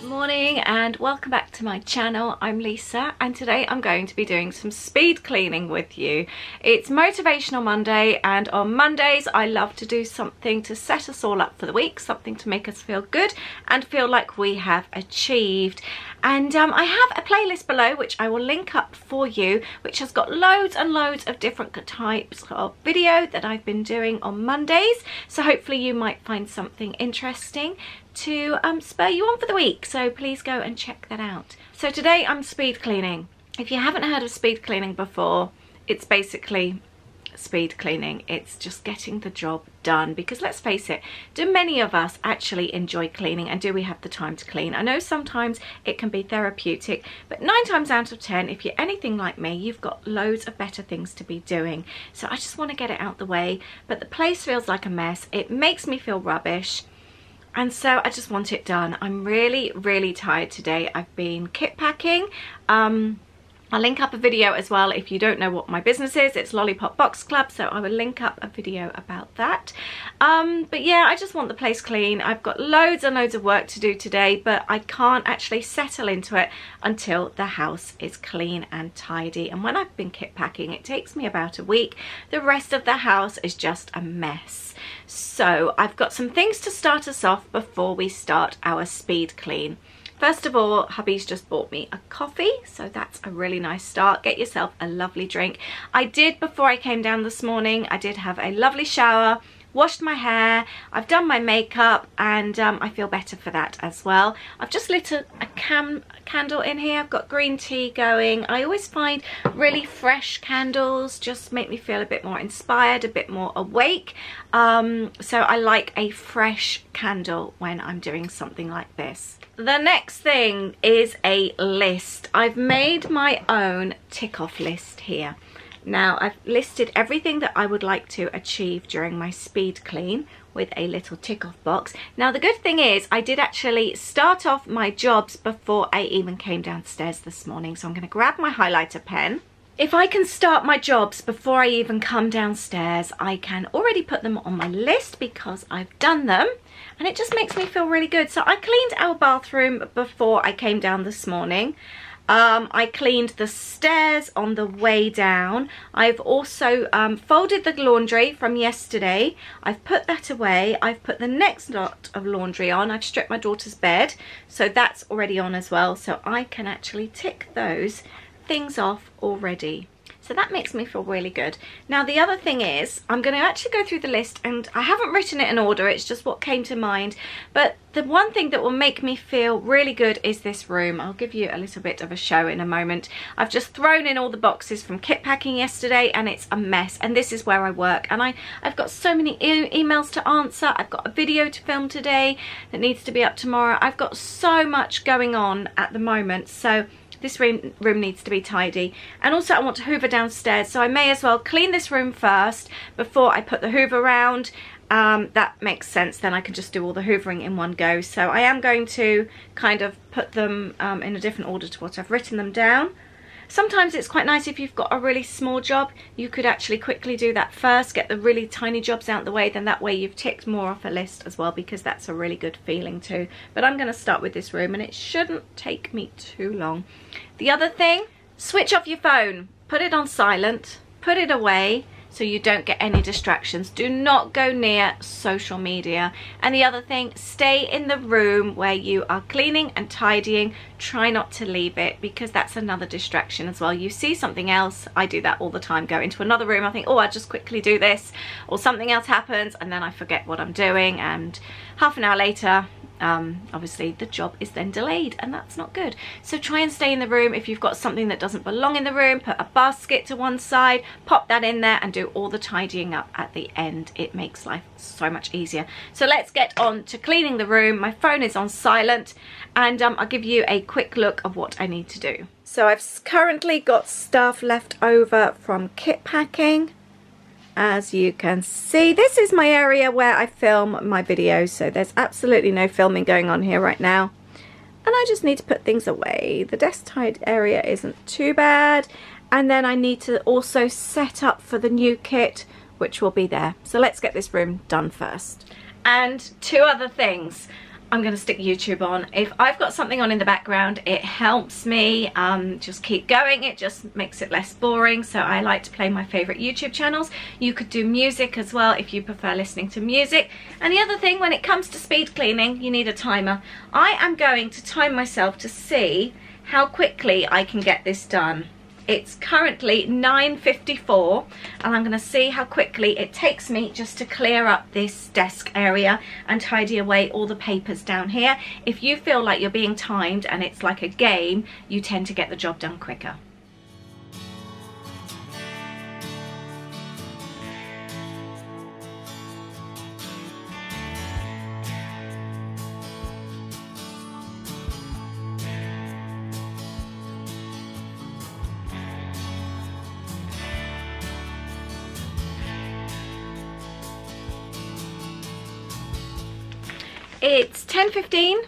Morning and welcome back to my channel. I'm Lisa and today I'm going to be doing some speed cleaning with you. It's Motivational Monday, and on Mondays I love to do something to set us all up for the week, something to make us feel good and feel like we have achieved. And I have a playlist below which I will link up for you, which has got loads and loads of different types of video that I've been doing on Mondays, so hopefully you might find something interesting to spur you on for the week, so please go and check that out. So today I'm speed cleaning. If you haven't heard of speed cleaning before, it's basically speed cleaning. It's just getting the job done, because let's face it, do many of us actually enjoy cleaning, and do we have the time to clean? I know sometimes it can be therapeutic, but 9 times out of 10, if you're anything like me, you've got loads of better things to be doing. So I just want to get it out the way, but the place feels like a mess. It makes me feel rubbish. And so I just want it done. I'm really tired today. I've been kit packing. I'll link up a video as well if you don't know what my business is. It's Lollipop Box Club, so I will link up a video about that. But yeah, I just want the place clean. I've got loads and loads of work to do today, but I can't actually settle into it until the house is clean and tidy. And when I've been kit packing, it takes me about a week. The rest of the house is just a mess. So I've got some things to start us off before we start our speed clean. First of all, hubby's just bought me a coffee, so that's a really nice start. Get yourself a lovely drink. I did, before I came down this morning, I did have a lovely shower, washed my hair, I've done my makeup, and I feel better for that as well. I've just lit a candle in here. I've got green tea going. I always find really fresh candles just make me feel a bit more inspired, a bit more awake. So I like a fresh candle when I'm doing something like this. The next thing is a list. I've made my own tick-off list here. Now, I've listed everything that I would like to achieve during my speed clean with a little tick-off box. Now, the good thing is I did actually start off my jobs before I even came downstairs this morning. So I'm going to grab my highlighter pen. If I can start my jobs before I even come downstairs, I can already put them on my list because I've done them. And it just makes me feel really good. So I cleaned our bathroom before I came down this morning. I cleaned the stairs on the way down. I've also folded the laundry from yesterday. I've put that away. I've put the next lot of laundry on. I've stripped my daughter's bed, so that's already on as well. So I can actually tick those things off already. So that makes me feel really good. Now, the other thing is I'm going to actually go through the list, and I haven't written it in order. It's just what came to mind. But the one thing that will make me feel really good is this room. I'll give you a little bit of a show in a moment. I've just thrown in all the boxes from kit packing yesterday, and it's a mess. And this is where I work. And I've got so many emails to answer. I've got a video to film today that needs to be up tomorrow. I've got so much going on at the moment. So this room needs to be tidy. And also I want to hoover downstairs, so I may as well clean this room first before I put the hoover around. That makes sense, then I can just do all the hoovering in one go. So I am going to kind of put them in a different order to what I've written them down. Sometimes it's quite nice if you've got a really small job, you could actually quickly do that first, get the really tiny jobs out of the way, then that way you've ticked more off a list as well, because that's a really good feeling too. But I'm going to start with this room, and it shouldn't take me too long. The other thing, switch off your phone, put it on silent, put it away, so you don't get any distractions. Do not go near social media. And the other thing, stay in the room where you are cleaning and tidying. Try not to leave it, because that's another distraction as well. You see something else, I do that all the time, go into another room, I think, oh, I'll just quickly do this, or something else happens, and then I forget what I'm doing, and half an hour later, obviously the job is then delayed, and that's not good. So try and stay in the room. If you've got something that doesn't belong in the room, put a basket to one side, pop that in there, and do all the tidying up at the end. It makes life so much easier. So let's get on to cleaning the room. My phone is on silent, and I'll give you a quick look of what I need to do. So I've currently got stuff left over from kit packing. As you can see, this is my area where I film my videos, so there's absolutely no filming going on here right now. And I just need to put things away. The desk tied area isn't too bad. And then I need to also set up for the new kit, which will be there. So let's get this room done first. And two other things. I'm going to stick YouTube on. If I've got something on in the background, it helps me just keep going. It just makes it less boring. So I like to play my favorite YouTube channels. You could do music as well if you prefer listening to music. And the other thing, when it comes to speed cleaning, you need a timer. I am going to time myself to see how quickly I can get this done. It's currently 9:54 and I'm going to see how quickly it takes me just to clear up this desk area and tidy away all the papers down here. If you feel like you're being timed and it's like a game, you tend to get the job done quicker. It's 10:15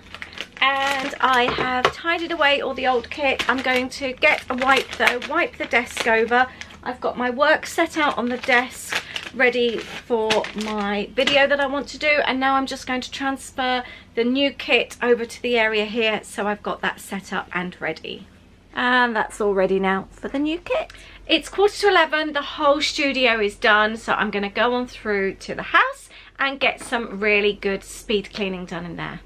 and I have tidied away all the old kit. I'm going to get a wipe though, wipe the desk over. I've got my work set out on the desk ready for my video that I want to do, and now I'm just going to transfer the new kit over to the area here, so I've got that set up and ready. And that's all ready now for the new kit. It's 11:15, the whole studio is done, so I'm going to go on through to the house and get some really good speed cleaning done in there.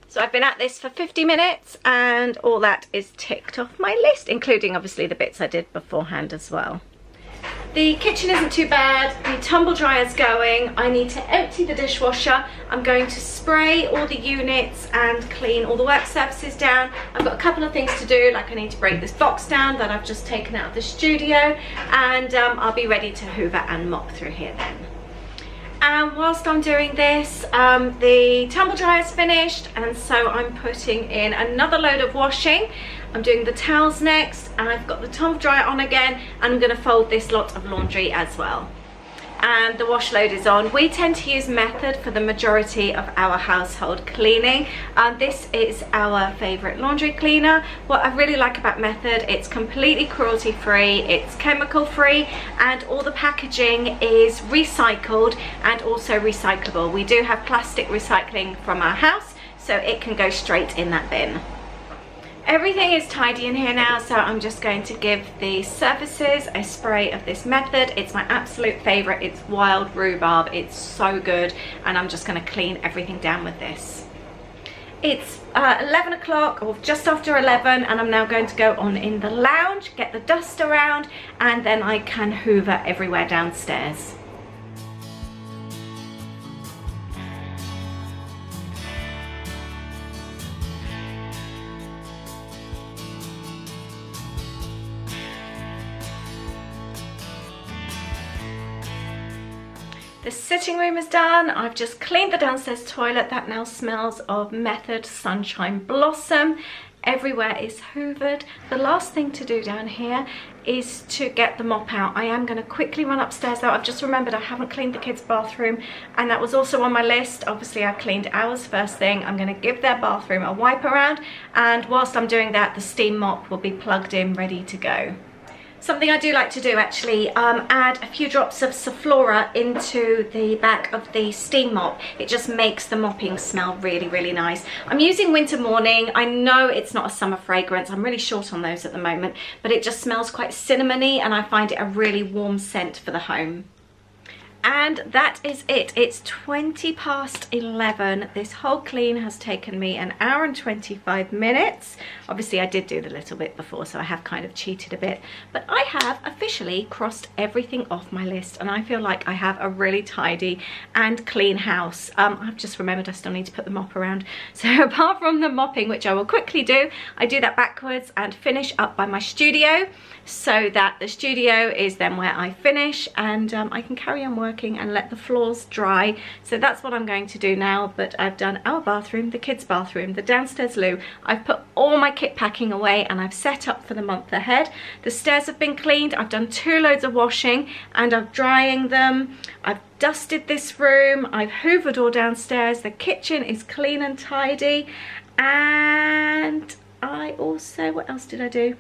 So I've been at this for 50 minutes and all that is ticked off my list, including obviously the bits I did beforehand as well. The kitchen isn't too bad, the tumble dryer's going, I need to empty the dishwasher, I'm going to spray all the units and clean all the work surfaces down. I've got a couple of things to do, like I need to break this box down that I've just taken out of the studio, and I'll be ready to hoover and mop through here then. And whilst I'm doing this, the tumble dryer's finished, and so I'm putting in another load of washing. I'm doing the towels next, and I've got the tumble dryer on again, and I'm going to fold this lot of laundry as well. And the wash load is on. We tend to use Method for the majority of our household cleaning. This is our favourite laundry cleaner. What I really like about Method, it's completely cruelty free, it's chemical free, and all the packaging is recycled and also recyclable. We do have plastic recycling from our house, so it can go straight in that bin. Everything is tidy in here now, so I'm just going to give the surfaces a spray of this Method. It's my absolute favourite. It's wild rhubarb. It's so good, and I'm just going to clean everything down with this. It's 11 o'clock, or just after 11, and I'm now going to go on in the lounge, get the dust around, and then I can hoover everywhere downstairs. The sitting room is done. I've just cleaned the downstairs toilet. That now smells of Method Sunshine Blossom. Everywhere is hoovered. The last thing to do down here is to get the mop out. I am going to quickly run upstairs though. I've just remembered I haven't cleaned the kids' bathroom, and that was also on my list. Obviously I cleaned ours first thing. I'm going to give their bathroom a wipe around, and whilst I'm doing that, the steam mop will be plugged in, ready to go. Something I do like to do actually, add a few drops of Soflora into the back of the steam mop. It just makes the mopping smell really, really nice. I'm using Winter Morning. I know it's not a summer fragrance. I'm really short on those at the moment, but it just smells quite cinnamony, and I find it a really warm scent for the home. And that is it. It's 20 past 11. This whole clean has taken me an hour and 25 minutes. Obviously I did do the little bit before, so I have kind of cheated a bit, but I have officially crossed everything off my list, and I feel like I have a really tidy and clean house. I've just remembered I still need to put the mop around. So apart from the mopping, which I will quickly do, I do that backwards and finish up by my studio, so that the studio is then where I finish, and I can carry on working and let the floors dry. So that's what I'm going to do now. But I've done our bathroom, the kids' bathroom, the downstairs loo. I've put all my kit packing away, and I've set up for the month ahead. The stairs have been cleaned. I've done 2 loads of washing, and I'm drying them. I've dusted this room. I've hoovered all downstairs. The kitchen is clean and tidy. And I also, what else did I do?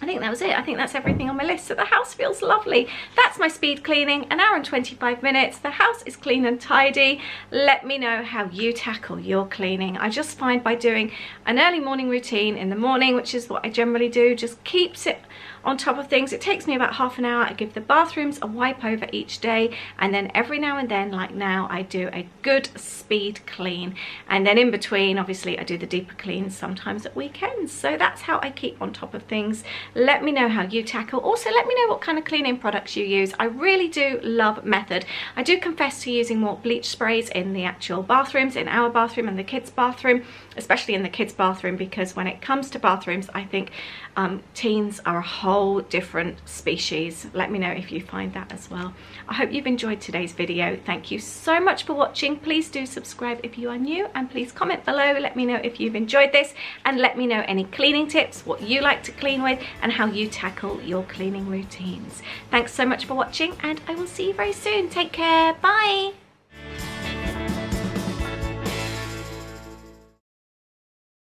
I think that was it. I think that's everything on my list. So the house feels lovely. That's my speed cleaning, 1 hour and 25 minutes. The house is clean and tidy. Let me know how you tackle your cleaning. I just find by doing an early morning routine in the morning, which is what I generally do, just keeps it on top of things. It takes me about half an hour. I give the bathrooms a wipe over each day, and then every now and then, like now, I do a good speed clean, and then in between obviously I do the deeper cleans sometimes at weekends. So that's how I keep on top of things. Let me know how you tackle. Also, let me know what kind of cleaning products you use. I really do love Method. I do confess to using more bleach sprays in the actual bathrooms, in our bathroom and the kids' bathroom, especially in the kids' bathroom, because when it comes to bathrooms, I think teens are a whole different species. Let me know if you find that as well. I hope you've enjoyed today's video. Thank you so much for watching. Please do subscribe if you are new, and please comment below. Let me know if you've enjoyed this, and let me know any cleaning tips, what you like to clean with, and how you tackle your cleaning routines. Thanks so much for watching, and I will see you very soon. Take care. Bye.